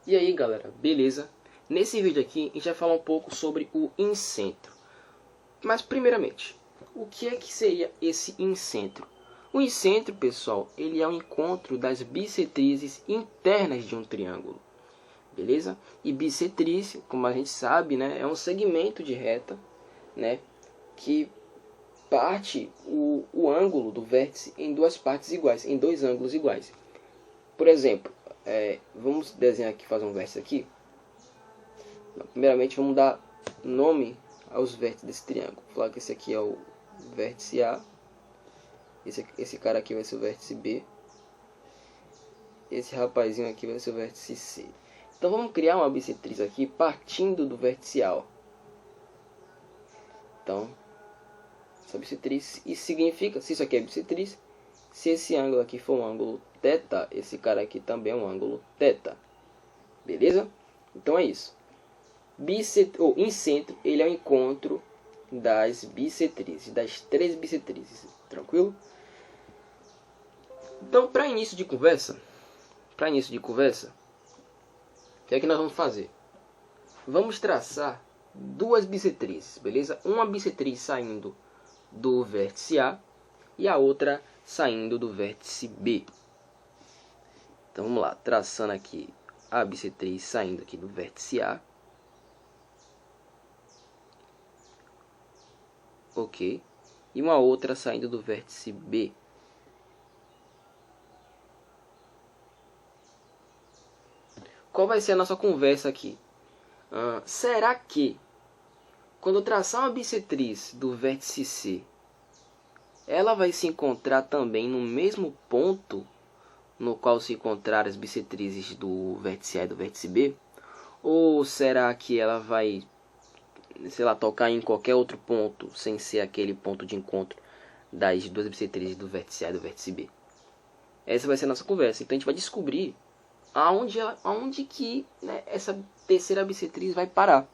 E aí galera, beleza? Nesse vídeo aqui a gente vai falar um pouco sobre o incentro. Mas primeiramente, o que é que seria esse incentro? O incentro, pessoal, ele é o encontro das bissetrizes internas de um triângulo. Beleza? E bissetriz, como a gente sabe, né, é um segmento de reta, né, que parte o ângulo do vértice em duas partes iguais, em dois ângulos iguais. Por exemplo, vamos desenhar aqui, fazer um vértice aqui. Primeiramente vamos dar nome aos vértices desse triângulo. Vou falar que esse aqui é o vértice A. Esse cara aqui vai ser o vértice B. Esse rapazinho aqui vai ser o vértice C. Então vamos criar uma bissetriz aqui partindo do vértice A. Ó. Então, essa bissetriz, isso significa, se isso aqui é bissetriz, se esse ângulo aqui for um ângulo θ, esse cara aqui também é um ângulo θ. Beleza? Então é isso. Incentro, ele é o encontro das bissetrizes, das três bissetrizes. Tranquilo? Então, para início de conversa, o que é que nós vamos fazer? Vamos traçar duas bissetrizes, beleza? Uma bissetriz saindo do vértice A e a outra saindo do vértice B. Então vamos lá, traçando aqui a bissetriz saindo aqui do vértice A. Ok. E uma outra saindo do vértice B. Qual vai ser a nossa conversa aqui? Será que quando eu traçar uma bissetriz do vértice C, ela vai se encontrar também no mesmo ponto no qual se encontrar as bissetrizes do vértice A e do vértice B? Ou será que ela vai, sei lá, tocar em qualquer outro ponto sem ser aquele ponto de encontro das duas bissetrizes do vértice A e do vértice B? Essa vai ser a nossa conversa. Então a gente vai descobrir aonde que, né, essa terceira bissetriz vai parar.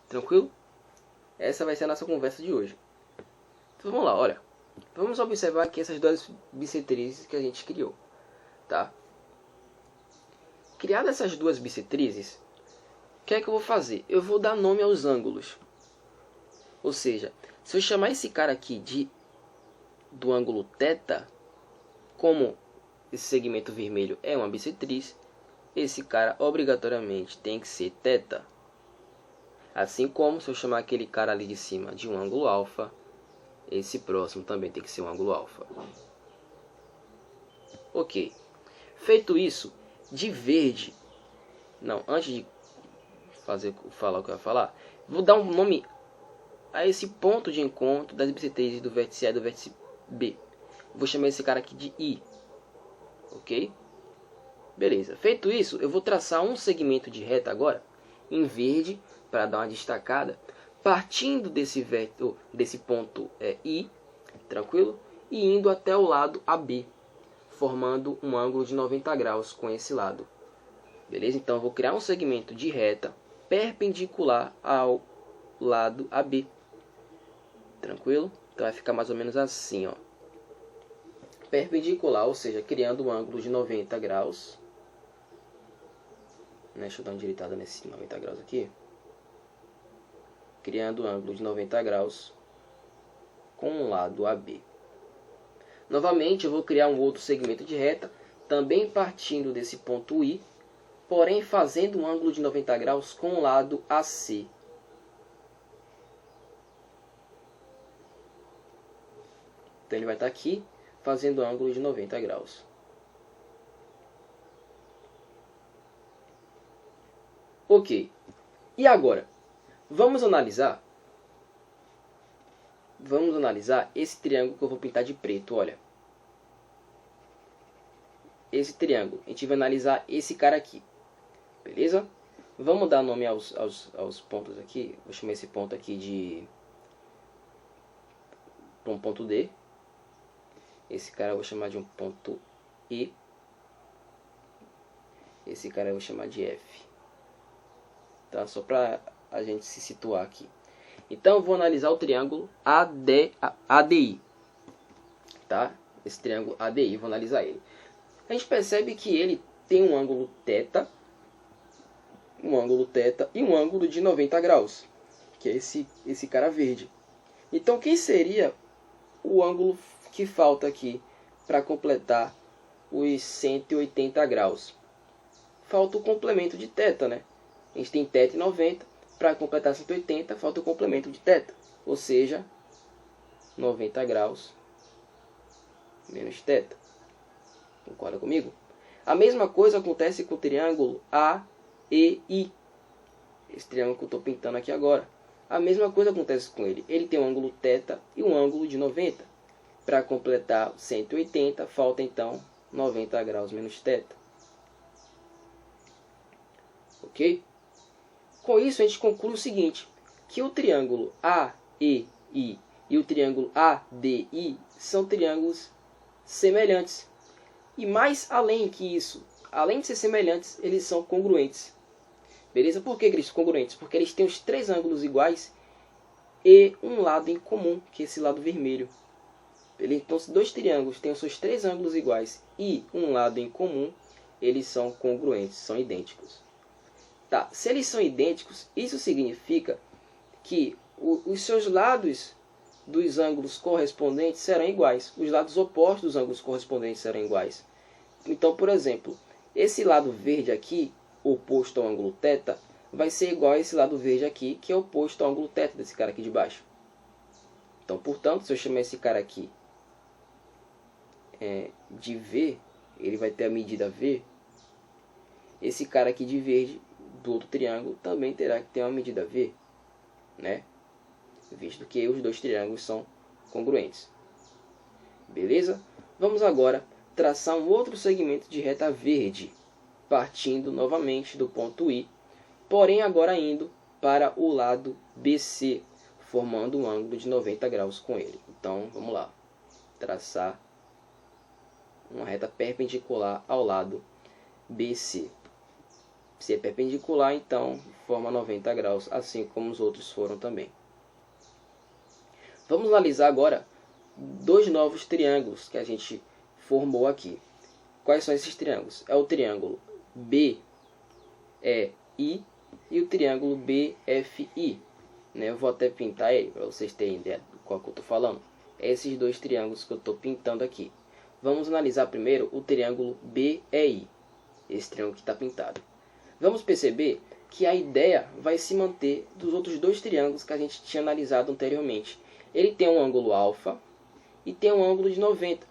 Tranquilo? Essa vai ser a nossa conversa de hoje. Então vamos lá, olha. Vamos observar aqui essas duas bissetrizes que a gente criou. Tá? Criadas essas duas bissetrizes, o que é que eu vou fazer? Eu vou dar nome aos ângulos. Ou seja, se eu chamar esse cara aqui do ângulo θ, como esse segmento vermelho é uma bissetriz, esse cara obrigatoriamente tem que ser θ. Assim como se eu chamar aquele cara ali de cima de um ângulo alfa, esse próximo também tem que ser um ângulo alfa. Ok. Feito isso, de verde... Não, antes de falar o que eu ia falar, vou dar um nome a esse ponto de encontro das bissetrizes do vértice A e do vértice B. Vou chamar esse cara aqui de I. Ok? Beleza. Feito isso, eu vou traçar um segmento de reta agora, em verde, para dar uma destacada, partindo desse ponto I, tranquilo? E indo até o lado AB, formando um ângulo de 90 graus com esse lado. Beleza? Então eu vou criar um segmento de reta perpendicular ao lado AB. Tranquilo? Então vai ficar mais ou menos assim, ó. Perpendicular, ou seja, criando um ângulo de 90 graus. Deixa eu dar uma direitada nesse 90 graus aqui. Criando um ângulo de 90 graus com o lado AB. Novamente, eu vou criar um outro segmento de reta, também partindo desse ponto I, porém fazendo um ângulo de 90 graus com o lado AC. Então ele vai estar aqui, fazendo ângulo de 90 graus. Ok. E agora? Vamos analisar esse triângulo que eu vou pintar de preto, olha. Esse triângulo. A gente vai analisar esse cara aqui. Beleza? Vamos dar nome aos pontos aqui. Vou chamar esse ponto aqui de um ponto D. Esse cara eu vou chamar de um ponto E. Esse cara eu vou chamar de F. Tá? Só para a gente se situar aqui. Então eu vou analisar o triângulo ADI. Tá? Esse triângulo ADI, vou analisar ele. A gente percebe que ele tem um ângulo θ um ângulo θ e um ângulo de 90 graus, que é esse cara verde. Então, quem seria o ângulo que falta aqui para completar os 180 graus? Falta o complemento de θ, né? A gente tem θ e 90, para completar 180, falta o complemento de θ, ou seja, 90 graus menos θ. Concorda comigo? A mesma coisa acontece com o triângulo AEI. Esse triângulo que eu estou pintando aqui agora. A mesma coisa acontece com ele. Ele tem um ângulo θ e um ângulo de 90. Para completar 180, falta então 90 graus menos θ. Ok? Com isso, a gente conclui o seguinte, que o triângulo AEI e o triângulo ADI são triângulos semelhantes. E mais além que isso, além de ser semelhantes, eles são congruentes. Beleza? Por que eles são congruentes? Porque eles têm os três ângulos iguais e um lado em comum, que é esse lado vermelho. Beleza? Então, se dois triângulos têm os seus três ângulos iguais e um lado em comum, eles são congruentes, são idênticos. Tá, se eles são idênticos, isso significa que os seus lados dos ângulos correspondentes serão iguais. Os lados opostos dos ângulos correspondentes serão iguais. Então, por exemplo, esse lado verde aqui, oposto ao ângulo θ, vai ser igual a esse lado verde aqui, que é oposto ao ângulo θ desse cara aqui de baixo. Então, portanto, se eu chamar esse cara aqui de V, ele vai ter a medida V. Esse cara aqui de verde, do outro triângulo, também terá que ter uma medida V, né? Visto que os dois triângulos são congruentes. Beleza? Vamos agora traçar um outro segmento de reta verde, partindo novamente do ponto I, porém agora indo para o lado BC, formando um ângulo de 90 graus com ele. Então, vamos lá. Traçar uma reta perpendicular ao lado BC. Se é perpendicular, então forma 90 graus, assim como os outros foram também. Vamos analisar agora dois novos triângulos que a gente formou aqui. Quais são esses triângulos? É o triângulo BEI e o triângulo BFI. Eu vou até pintar ele para vocês terem ideia do qual que eu estou falando. É esses dois triângulos que eu estou pintando aqui. Vamos analisar primeiro o triângulo BEI, esse triângulo que está pintado. Vamos perceber que a ideia vai se manter dos outros dois triângulos que a gente tinha analisado anteriormente. Ele tem um ângulo alfa e tem um ângulo de 90.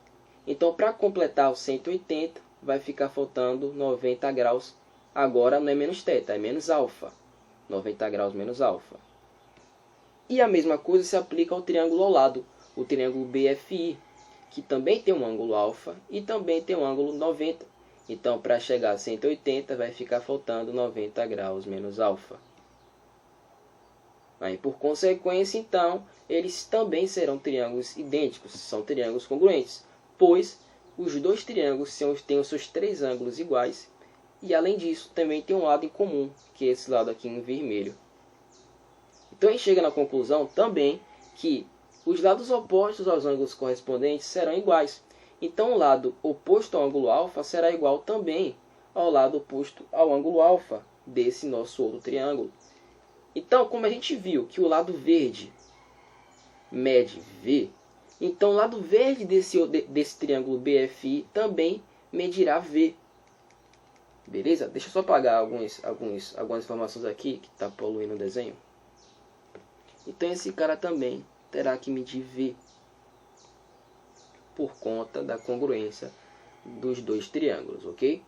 Então, para completar o 180, vai ficar faltando 90 graus. Agora não é menos θ, é menos alfa. 90 graus menos alfa. E a mesma coisa se aplica ao triângulo ao lado, o triângulo BFI, que também tem um ângulo alfa e também tem um ângulo 90. Então, para chegar a 180, vai ficar faltando 90 graus menos alfa. Aí, por consequência, então, eles também serão triângulos idênticos, são triângulos congruentes, pois os dois triângulos têm os seus três ângulos iguais e, além disso, também tem um lado em comum, que é esse lado aqui em vermelho. Então, a gente chega na conclusão também que os lados opostos aos ângulos correspondentes serão iguais. Então, o lado oposto ao ângulo alfa será igual também ao lado oposto ao ângulo alfa desse nosso outro triângulo. Então, como a gente viu que o lado verde mede V, então o lado verde desse triângulo BFI também medirá V. Beleza? Deixa eu só apagar algumas informações aqui que está poluindo o desenho. Então, esse cara também terá que medir V, por conta da congruência dos dois triângulos, ok?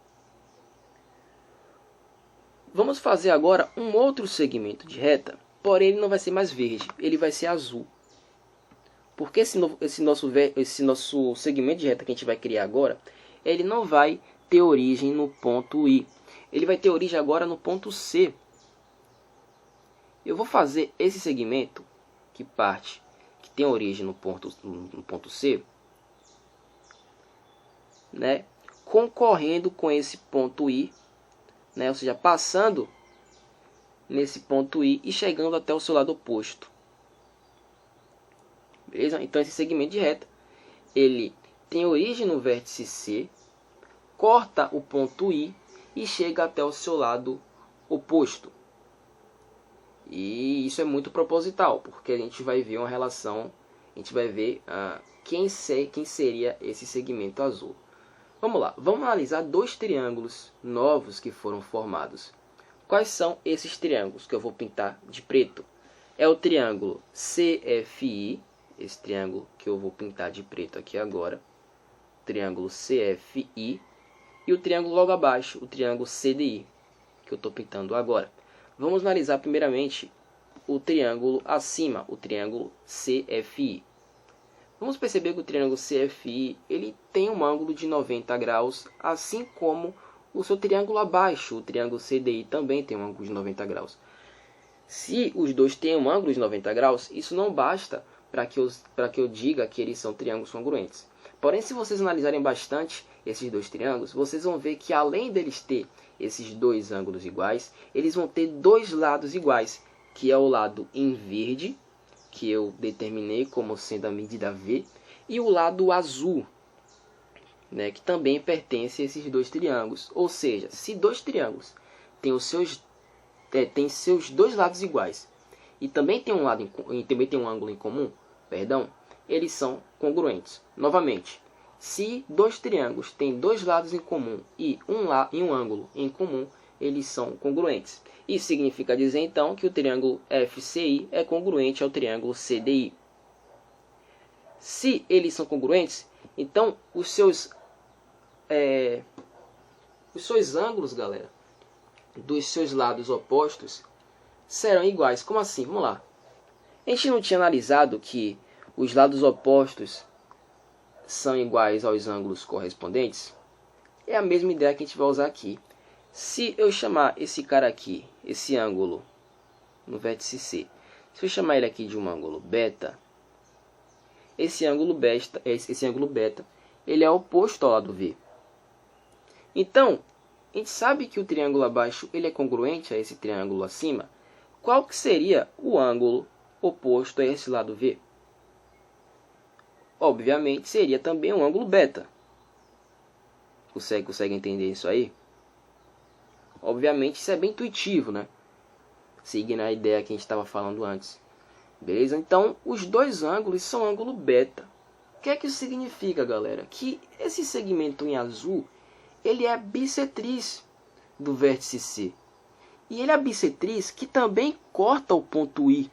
Vamos fazer agora um outro segmento de reta, porém ele não vai ser mais verde, ele vai ser azul. Porque esse nosso segmento de reta que a gente vai criar agora, ele não vai ter origem no ponto I. Ele vai ter origem agora no ponto C. Eu vou fazer esse segmento que tem origem no ponto C, concorrendo com esse ponto I, ou seja, passando nesse ponto I e chegando até o seu lado oposto. Beleza? Então, esse segmento de reta, ele tem origem no vértice C, corta o ponto I e chega até o seu lado oposto. E isso é muito proposital, porque a gente vai ver uma relação, a gente vai ver quem seria esse segmento azul. Vamos lá, vamos analisar dois triângulos novos que foram formados. Quais são esses triângulos que eu vou pintar de preto? É o triângulo CFI, esse triângulo que eu vou pintar de preto aqui agora. Triângulo CFI. E o triângulo logo abaixo, o triângulo CDI, que eu estou pintando agora. Vamos analisar primeiramente o triângulo acima, o triângulo CFI. Vamos perceber que o triângulo CFI ele tem um ângulo de 90 graus, assim como o seu triângulo abaixo, o triângulo CDI, também tem um ângulo de 90 graus. Se os dois têm um ângulo de 90 graus, isso não basta para que eu diga que eles são triângulos congruentes. Porém, se vocês analisarem bastante esses dois triângulos, vocês vão ver que além deles ter esses dois ângulos iguais, eles vão ter dois lados iguais, que é o lado em verde, que eu determinei como sendo a medida V, e o lado azul, né, que também pertence a esses dois triângulos. Ou seja, se dois triângulos têm seus dois lados iguais e também tem um ângulo em comum, eles são congruentes. Novamente, se dois triângulos têm dois lados em comum e um ângulo em comum, eles são congruentes. Isso significa dizer então que o triângulo FCI é congruente ao triângulo CDI. Se eles são congruentes, então os seus ângulos, galera, dos seus lados opostos serão iguais. Como assim? Vamos lá. A gente não tinha analisado que os lados opostos são iguais aos ângulos correspondentes? É a mesma ideia que a gente vai usar aqui. Se eu chamar esse cara aqui, esse ângulo no vértice C, se eu chamar ele aqui de um ângulo beta, esse ângulo beta, ele é oposto ao lado V. Então, a gente sabe que o triângulo abaixo ele é congruente a esse triângulo acima. Qual que seria o ângulo oposto a esse lado V? Obviamente, seria também um ângulo beta. Consegue entender isso aí? Obviamente, isso é bem intuitivo, né? Seguindo a ideia que a gente estava falando antes. Beleza? Então, os dois ângulos são ângulo beta. O que é que isso significa, galera? Que esse segmento em azul, ele é bissetriz do vértice C. E ele é bissetriz que também corta o ponto I.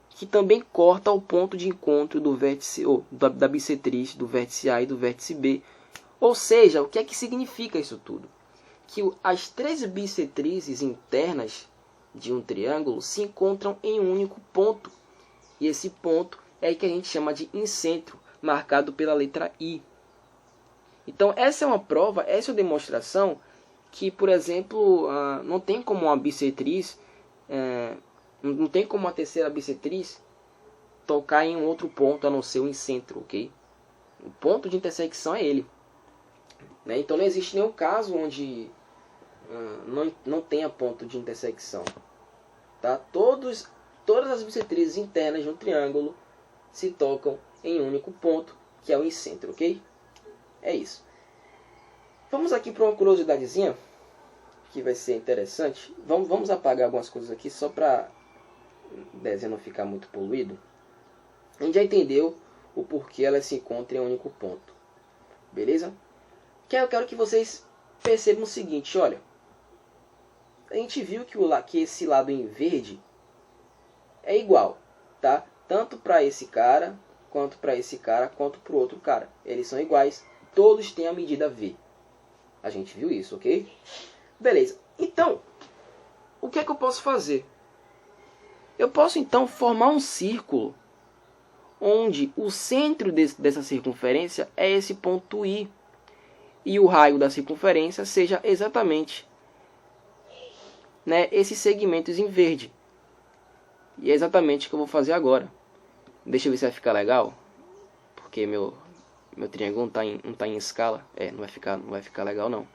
Que também corta o ponto de encontro do vértice, da bissetriz do vértice A e do vértice B. Ou seja, o que é que significa isso tudo? Que as três bissetrizes internas de um triângulo se encontram em um único ponto. E esse ponto é o que a gente chama de incentro, marcado pela letra I. Então, essa é uma prova, essa é uma demonstração que, por exemplo, não tem como uma bissetriz, não tem como uma terceira bissetriz tocar em um outro ponto a não ser o incentro, ok? O ponto de intersecção é ele. Né? Então, não existe nenhum caso onde não tenha ponto de intersecção. Tá? Todas as bissetrizes internas de um triângulo se tocam em um único ponto, que é o incentro, ok? É isso. Vamos aqui para uma curiosidadezinha, que vai ser interessante. Vamos apagar algumas coisas aqui, só para o desenho não ficar muito poluído. A gente já entendeu o porquê ela se encontra em um único ponto. Beleza? Eu quero que vocês percebam o seguinte, olha. A gente viu que esse lado em verde é igual, tá? Tanto para esse cara, quanto para esse cara, quanto para o outro cara. Eles são iguais, todos têm a medida V. A gente viu isso, ok? Beleza. Então, o que é que eu posso fazer? Eu posso então formar um círculo onde o centro dessa circunferência é esse ponto I. E o raio da circunferência seja exatamente, né, esses segmentos em verde. E é exatamente o que eu vou fazer agora. Deixa eu ver se vai ficar legal. Porque meu triângulo não tá em escala. Não vai ficar legal não.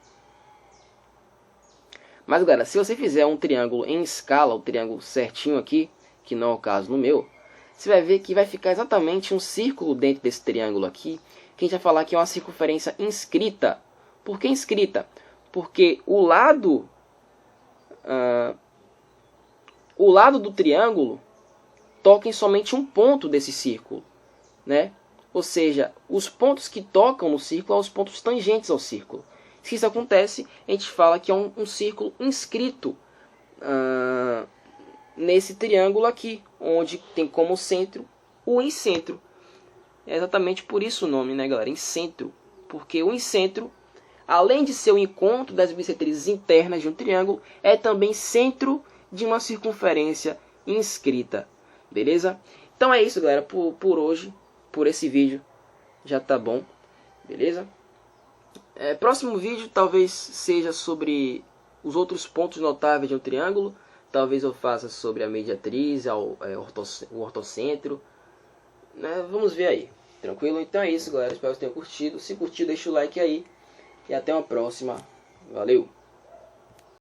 Mas galera, se você fizer um triângulo em escala, o triângulo certinho aqui, que não é o caso no meu, você vai ver que vai ficar exatamente um círculo dentro desse triângulo aqui, que a gente vai falar que é uma circunferência inscrita. Por que inscrita? Porque o lado o lado do triângulo toca em somente um ponto desse círculo, né? Ou seja, os pontos que tocam no círculo são os pontos tangentes ao círculo. Se isso acontece, a gente fala que é um círculo inscrito nesse triângulo aqui, onde tem como centro o incentro. É exatamente por isso o nome, né, galera? Incentro. Porque o incentro, além de ser o encontro das bissetrizes internas de um triângulo, é também centro de uma circunferência inscrita. Beleza? Então é isso, galera. Por hoje, por esse vídeo, já tá bom. Beleza? Próximo vídeo talvez seja sobre os outros pontos notáveis de um triângulo. Talvez eu faça sobre a mediatriz, o ortocentro. Né? Vamos ver aí. Tranquilo? Então é isso, galera. Espero que vocês tenham curtido. Se curtiu, deixa o like aí. E até uma próxima. Valeu!